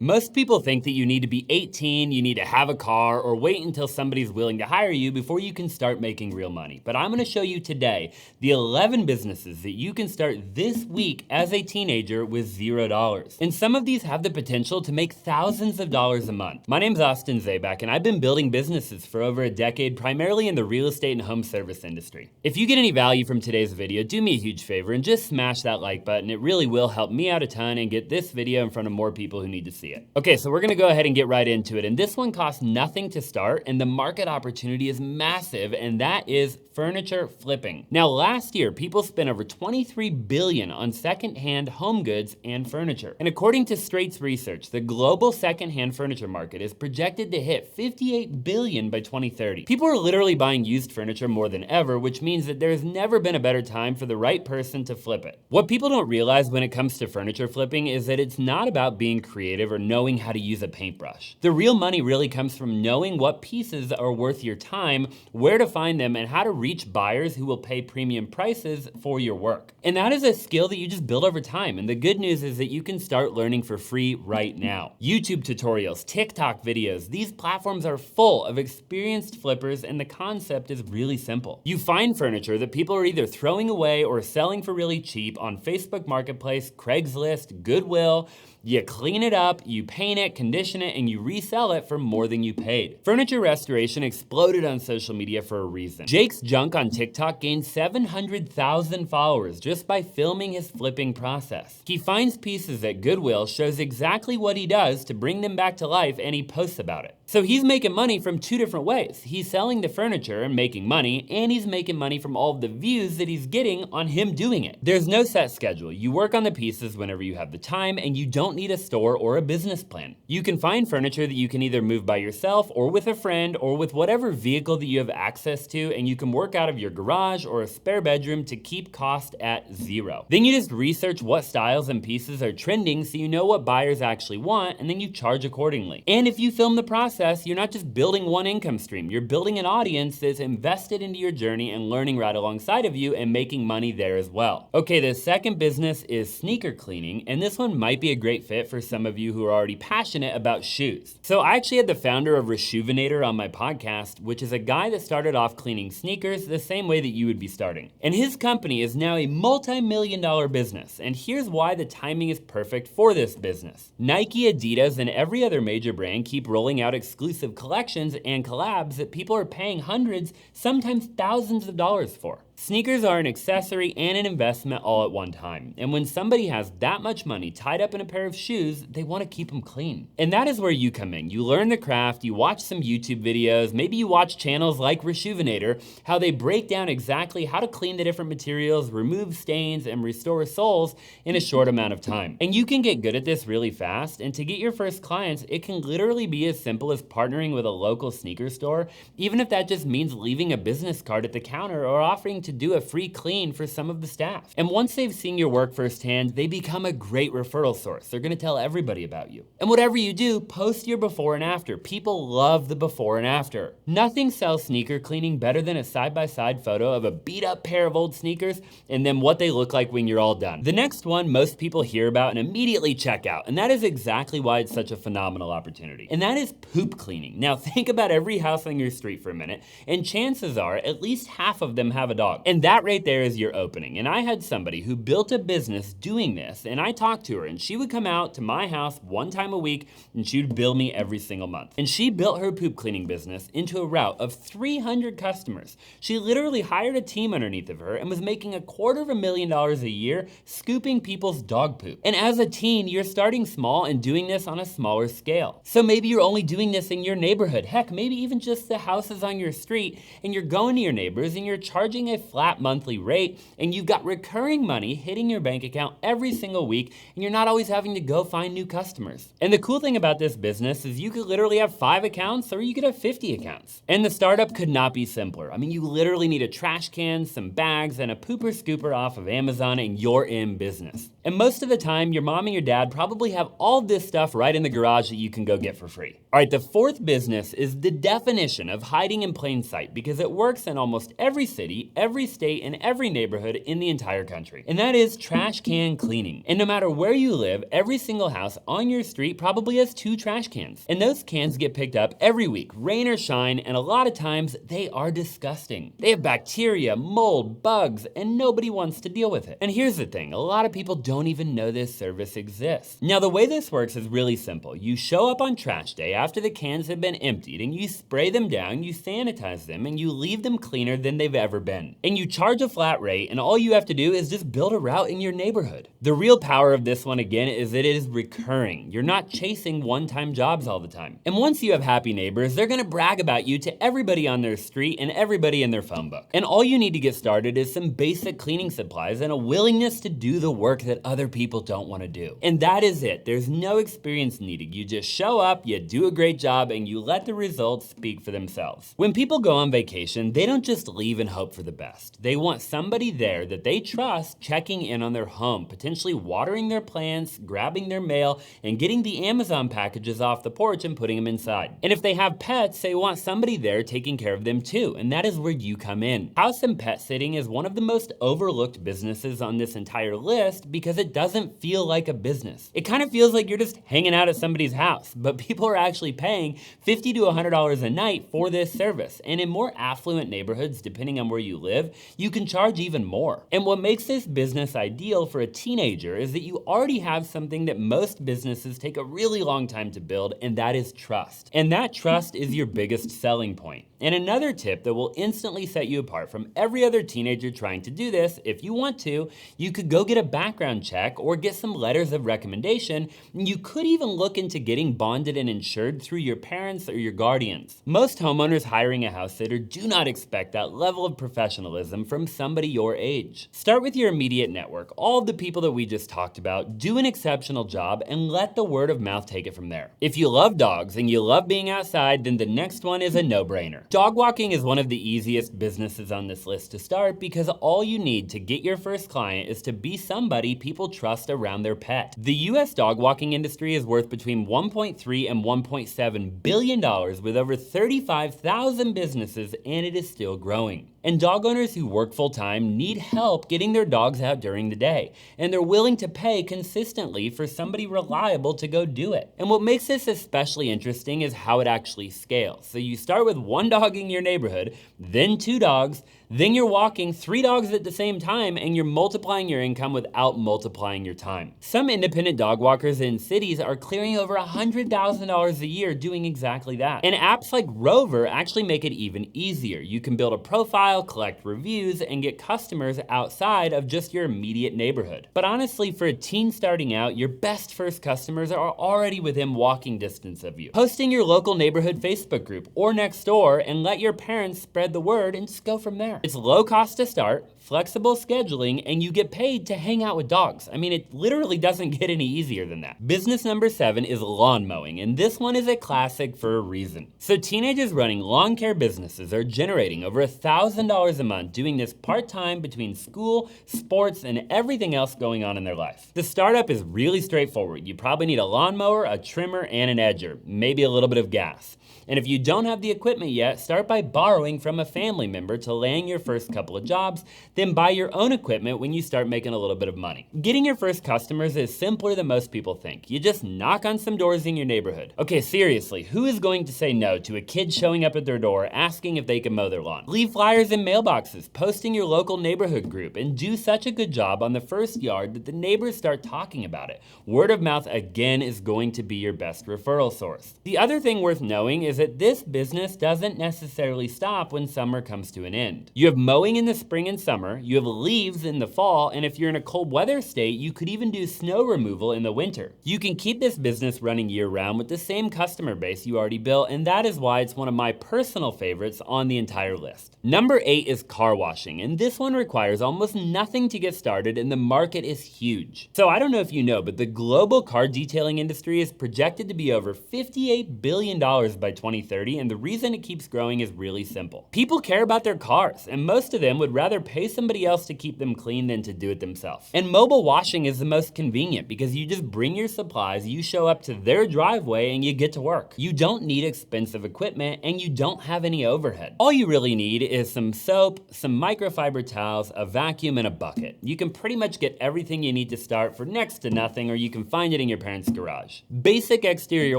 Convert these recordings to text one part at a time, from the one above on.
Most people think that you need to be 18, you need to have a car, or wait until somebody's willing to hire you before you can start making real money. But I'm gonna show you today the 11 businesses that you can start this week as a teenager with $0. And some of these have the potential to make thousands of dollars a month. My name's Austin Zabak, and I've been building businesses for over a decade, primarily in the real estate and home service industry. If you get any value from today's video, do me a huge favor and just smash that like button. It really will help me out a ton and get this video in front of more people who need to see it. Okay, so we're gonna go ahead and get right into it. And this one costs nothing to start, and the market opportunity is massive, and that is furniture flipping. Now, last year, people spent over $23 billion on secondhand home goods and furniture. And according to Straits Research, the global secondhand furniture market is projected to hit $58 billion by 2030. People are literally buying used furniture more than ever, which means that there's never been a better time for the right person to flip it. What people don't realize when it comes to furniture flipping is that it's not about being creative or knowing how to use a paintbrush. The real money really comes from knowing what pieces are worth your time, where to find them, and how to reach buyers who will pay premium prices for your work. And that is a skill that you just build over time. And the good news is that you can start learning for free right now. YouTube tutorials, TikTok videos, these platforms are full of experienced flippers, and the concept is really simple. You find furniture that people are either throwing away or selling for really cheap on Facebook Marketplace, Craigslist, Goodwill. You clean it up, you paint it, condition it, and you resell it for more than you paid. Furniture restoration exploded on social media for a reason. Jake's Junk on TikTok gained 700,000 followers just by filming his flipping process. He finds pieces at Goodwill, shows exactly what he does to bring them back to life, and he posts about it. So he's making money from two different ways. He's selling the furniture and making money, and he's making money from all of the views that he's getting on him doing it. There's no set schedule. You work on the pieces whenever you have the time, and you don't need a store or a business plan. You can find furniture that you can either move by yourself or with a friend or with whatever vehicle that you have access to, and you can work out of your garage or a spare bedroom to keep cost at zero. Then you just research what styles and pieces are trending so you know what buyers actually want, and then you charge accordingly. And if you film the process, you're not just building one income stream, you're building an audience that's invested into your journey and learning right alongside of you and making money there as well. Okay, the second business is sneaker cleaning, and this one might be a great fit for some of you who are already passionate about shoes. So I actually had the founder of Reshoevnator on my podcast, which is a guy that started off cleaning sneakers the same way that you would be starting. And his company is now a multi-million-dollar business, and here's why the timing is perfect for this business. Nike, Adidas, and every other major brand keep rolling out exclusive collections and collabs that people are paying hundreds, sometimes thousands of dollars for. Sneakers are an accessory and an investment all at one time. And when somebody has that much money tied up in a pair of shoes, they want to keep them clean. And that is where you come in. You learn the craft, you watch some YouTube videos, maybe you watch channels like Reshoevnator, how they break down exactly how to clean the different materials, remove stains, and restore soles in a short amount of time. And you can get good at this really fast, and to get your first clients, it can literally be as simple as partnering with a local sneaker store, even if that just means leaving a business card at the counter or offering to do a free clean for some of the staff. And once they've seen your work firsthand, they become a great referral source. They're gonna tell everybody about you. And whatever you do, post your before and after. People love the before and after. Nothing sells sneaker cleaning better than a side-by-side photo of a beat up pair of old sneakers and then what they look like when you're all done. The next one most people hear about and immediately check out, and that is exactly why it's such a phenomenal opportunity. And that is poop cleaning. Now think about every house on your street for a minute, and chances are at least half of them have a dog. And that right there is your opening. And I had somebody who built a business doing this, and I talked to her, and she would come out to my house one time a week, and she would bill me every single month. And she built her poop cleaning business into a route of 300 customers. She literally hired a team underneath of her and was making $250,000 a year scooping people's dog poop. And as a teen, you're starting small and doing this on a smaller scale. So maybe you're only doing this in your neighborhood. Heck, maybe even just the houses on your street, and you're going to your neighbors and you're charging a flat monthly rate, and you've got recurring money hitting your bank account every single week, and you're not always having to go find new customers. And the cool thing about this business is you could literally have 5 accounts or you could have 50 accounts. And the startup could not be simpler. I mean, you literally need a trash can, some bags, and a pooper scooper off of Amazon, and you're in business. And most of the time, your mom and your dad probably have all this stuff right in the garage that you can go get for free. All right, the fourth business is the definition of hiding in plain sight, because it works in almost every city, every every state and every neighborhood in the entire country. And that is trash can cleaning. And no matter where you live, every single house on your street probably has 2 trash cans. And those cans get picked up every week, rain or shine, and a lot of times they are disgusting. They have bacteria, mold, bugs, and nobody wants to deal with it. And here's the thing, a lot of people don't even know this service exists. Now the way this works is really simple. You show up on trash day after the cans have been emptied and you spray them down, you sanitize them, and you leave them cleaner than they've ever been. And you charge a flat rate, and all you have to do is just build a route in your neighborhood. The real power of this one again is that it is recurring. You're not chasing one-time jobs all the time. And once you have happy neighbors, they're gonna brag about you to everybody on their street and everybody in their phone book. And all you need to get started is some basic cleaning supplies and a willingness to do the work that other people don't wanna do. And that is it. There's no experience needed. You just show up, you do a great job, and you let the results speak for themselves. When people go on vacation, they don't just leave and hope for the best. They want somebody there that they trust checking in on their home, potentially watering their plants, grabbing their mail, and getting the Amazon packages off the porch and putting them inside. And if they have pets, they want somebody there taking care of them too, and that is where you come in. House and pet sitting is one of the most overlooked businesses on this entire list because it doesn't feel like a business. It kind of feels like you're just hanging out at somebody's house, but people are actually paying $50 to $100 a night for this service. And in more affluent neighborhoods, depending on where you live, you can charge even more. And what makes this business ideal for a teenager is that you already have something that most businesses take a really long time to build, and that is trust. And that trust is your biggest selling point. And another tip that will instantly set you apart from every other teenager trying to do this, if you want to, you could go get a background check or get some letters of recommendation, and you could even look into getting bonded and insured through your parents or your guardians. Most homeowners hiring a house sitter do not expect that level of professionalism from somebody your age. Start with your immediate network. All of the people that we just talked about, do an exceptional job and let the word of mouth take it from there. If you love dogs and you love being outside, then the next one is a no-brainer. Dog walking is one of the easiest businesses on this list to start because all you need to get your first client is to be somebody people trust around their pet. The US dog walking industry is worth between $1.3 and $1.7 billion with over 35,000 businesses, and it is still growing. And dog owners who work full-time need help getting their dogs out during the day, and they're willing to pay consistently for somebody reliable to go do it. And what makes this especially interesting is how it actually scales. So you start with 1 dog in your neighborhood, then 2 dogs, then you're walking 3 dogs at the same time, and you're multiplying your income without multiplying your time. Some independent dog walkers in cities are clearing over $100,000 a year doing exactly that. And apps like Rover actually make it even easier. You can build a profile, collect reviews, and get customers outside of just your immediate neighborhood. But honestly, for a teen starting out, your best first customers are already within walking distance of you. Posting your local neighborhood Facebook group or next door and let your parents spread the word and just go from there. It's low cost to start, flexible scheduling, and you get paid to hang out with dogs. I mean, it literally doesn't get any easier than that. Business number 7 is lawn mowing, and this one is a classic for a reason. So teenagers running lawn care businesses are generating over $1,000 a month doing this part-time between school, sports, and everything else going on in their life. The startup is really straightforward. You probably need a lawnmower, a trimmer, and an edger, maybe a little bit of gas. And if you don't have the equipment yet, start by borrowing from a family member to land your first couple of jobs, then buy your own equipment when you start making a little bit of money. Getting your first customers is simpler than most people think. You just knock on some doors in your neighborhood. Okay, seriously, who is going to say no to a kid showing up at their door asking if they can mow their lawn? Leave flyers in mailboxes, post in your local neighborhood group, and do such a good job on the first yard that the neighbors start talking about it. Word of mouth, again, is going to be your best referral source. The other thing worth knowing is that this business doesn't necessarily stop when summer comes to an end. You have mowing in the spring and summer, you have leaves in the fall, and if you're in a cold weather state, you could even do snow removal in the winter. You can keep this business running year-round with the same customer base you already built, and that is why it's one of my personal favorites on the entire list. Number 8 is car washing, and this one requires almost nothing to get started, and the market is huge. So I don't know if you know, but the global car detailing industry is projected to be over $58 billion by 2030, and the reason it keeps growing is really simple. People care about their cars, and most of them would rather pay somebody else to keep them clean than to do it themselves. And mobile washing is the most convenient because you just bring your supplies, you show up to their driveway, and you get to work. You don't need expensive equipment, and you don't have any overhead. All you really need is some soap, some microfiber towels, a vacuum, and a bucket. You can pretty much get everything you need to start for next to nothing, or you can find it in your parents' garage. Basic exterior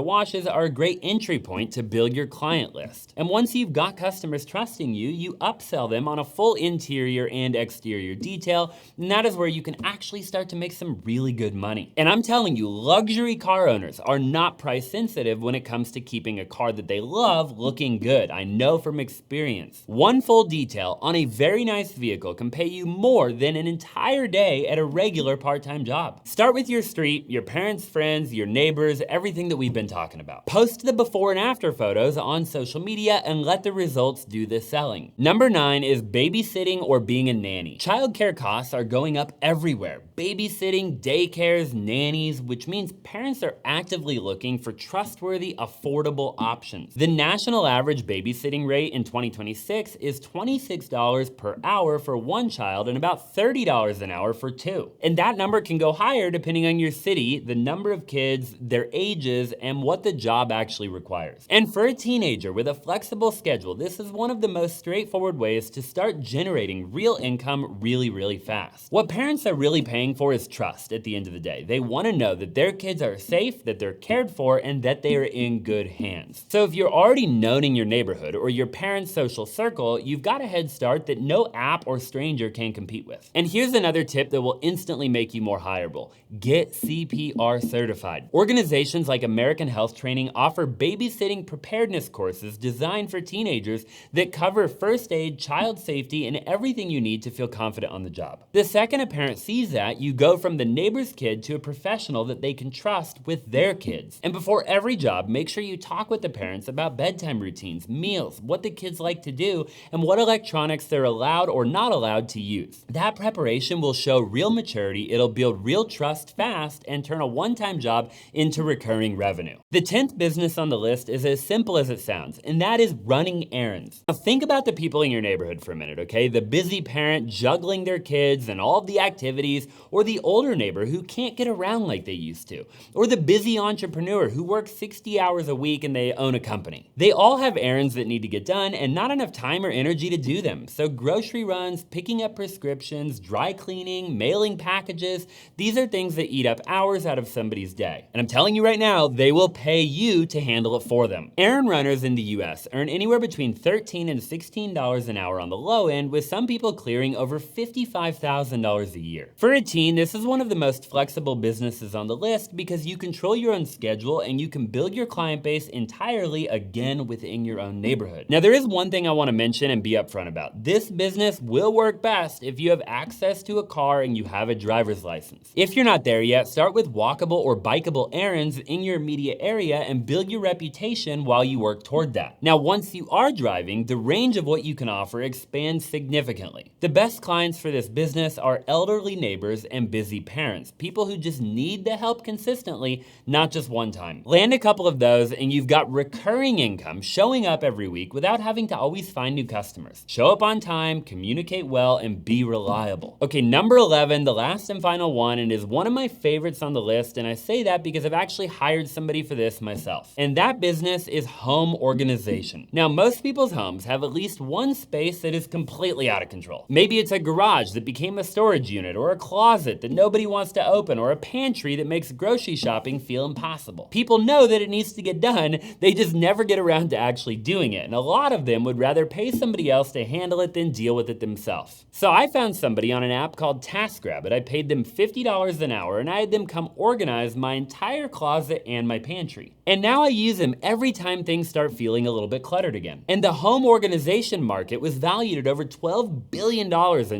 washes are a great entry point to build your client list. And once you've got customers trusting you, you upsell them on a full interior and exterior detail, and that is where you can actually start to make some really good money. And I'm telling you, luxury car owners are not price sensitive when it comes to keeping a car that they love looking good. I know from experience. One full detail on a very nice vehicle can pay you more than an entire day at a regular part-time job. Start with your street, your parents' friends, your neighbors, everything that we've been talking about. Post the before and after photos on social media and let the results do the selling. Number 9 is babysitting or being a nanny. Childcare costs are going up everywhere. Babysitting, daycares, nannies, which means parents are actively looking for trustworthy, affordable options. The national average babysitting rate in 2026 is $26 per hour for one child and about $30 an hour for two. And that number can go higher depending on your city, the number of kids, their ages, and what the job actually requires. And for a teenager with a flexible schedule, this is one of the most straightforward ways to start generating real income really fast. What parents are really paying for is trust at the end of the day. They want to know that their kids are safe, that they're cared for, and that they are in good hands. So if you're already known in your neighborhood or your parents' social circle, you've got a head start that no app or stranger can compete with. And here's another tip that will instantly make you more hireable. Get CPR certified. Organizations like American Health Training offer babysitting preparedness courses designed for teenagers that cover first aid, child safety, and everything you need to feel confident on the job. The second a parent sees that, you go from the neighbor's kid to a professional that they can trust with their kids. And before every job, make sure you talk with the parents about bedtime routines, meals, what the kids like to do, and what electronics they're allowed or not allowed to use. That preparation will show real maturity, it'll build real trust fast, and turn a one-time job into recurring revenue. The 10th business on the list is as simple as it sounds, and that is running errands. Now think about the people in your neighborhood for a minute, okay? The busy parent juggling their kids and all of the activities, or the older neighbor who can't get around like they used to, or the busy entrepreneur who works 60 hours a week and they own a company. They all have errands that need to get done and not enough time or energy to do them. So grocery runs, picking up prescriptions, dry cleaning, mailing packages, these are things that eat up hours out of somebody's day. And I'm telling you right now, they will pay you to handle it for them. Errand runners in the US earn anywhere between $13 and $16 an hour on the low end, with some people clearing over $55,000 a year. For a teen, this is one of the most flexible businesses on the list because you control your own schedule and you can build your client base entirely again within your own neighborhood. Now there is one thing I want to mention and be upfront about. This business will work best if you have access to a car and you have a driver's license. If you're not there yet, start with walkable or bikeable errands in your immediate area and build your reputation while you work toward that. Now once you are driving, the range of what you can offer expands significantly. The best clients for this business are elderly neighbors and busy parents, people who just need the help consistently, not just one time. Land a couple of those and you've got recurring income showing up every week without having to always find new customers. Show up on time, communicate well, and be reliable. Okay, number 11, the last and final one, and is one of my favorites on the list, and I say that because I've actually hired somebody for this myself. And that business is home organization. Now, most people's homes have at least one space that is completely out of control. Maybe it's a garage that became a storage unit, or a closet that nobody wants to open, or a pantry that makes grocery shopping feel impossible. People know that it needs to get done, they just never get around to actually doing it, and a lot of them would rather pay somebody else to handle it than deal with it themselves. So I found somebody on an app called TaskRabbit. I paid them $50 an hour, and I had them come organize my entire closet and my pantry. And now I use them every time things start feeling a little bit cluttered again. And the home organization market was valued at over $12 billion in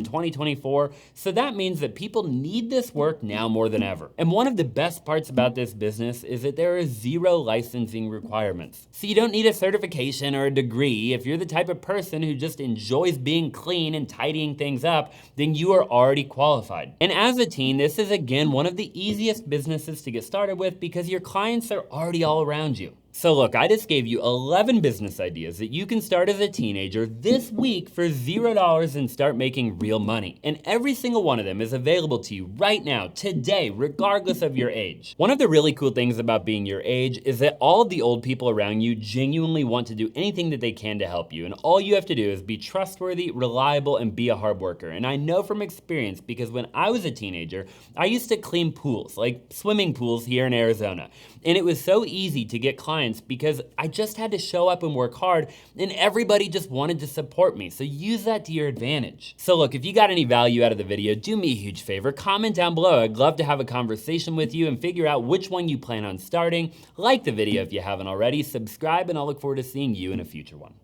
2024, so that means that people need this work now more than ever. And one of the best parts about this business is that there are zero licensing requirements. So you don't need a certification or a degree. If you're the type of person who just enjoys being clean and tidying things up, then you are already qualified. And as a teen, this is again one of the easiest businesses to get started with because your clients are already all around you. So look, I just gave you 11 business ideas that you can start as a teenager this week for $0 and start making real money. And every single one of them is available to you right now, today, regardless of your age. One of the really cool things about being your age is that all of the old people around you genuinely want to do anything that they can to help you. And all you have to do is be trustworthy, reliable, and be a hard worker. And I know from experience because when I was a teenager, I used to clean pools, like swimming pools here in Arizona. And it was so easy to get clients because I just had to show up and work hard and everybody just wanted to support me. So use that to your advantage. So look, if you got any value out of the video, do me a huge favor, comment down below. I'd love to have a conversation with you and figure out which one you plan on starting. Like the video if you haven't already, subscribe, and I'll look forward to seeing you in a future one.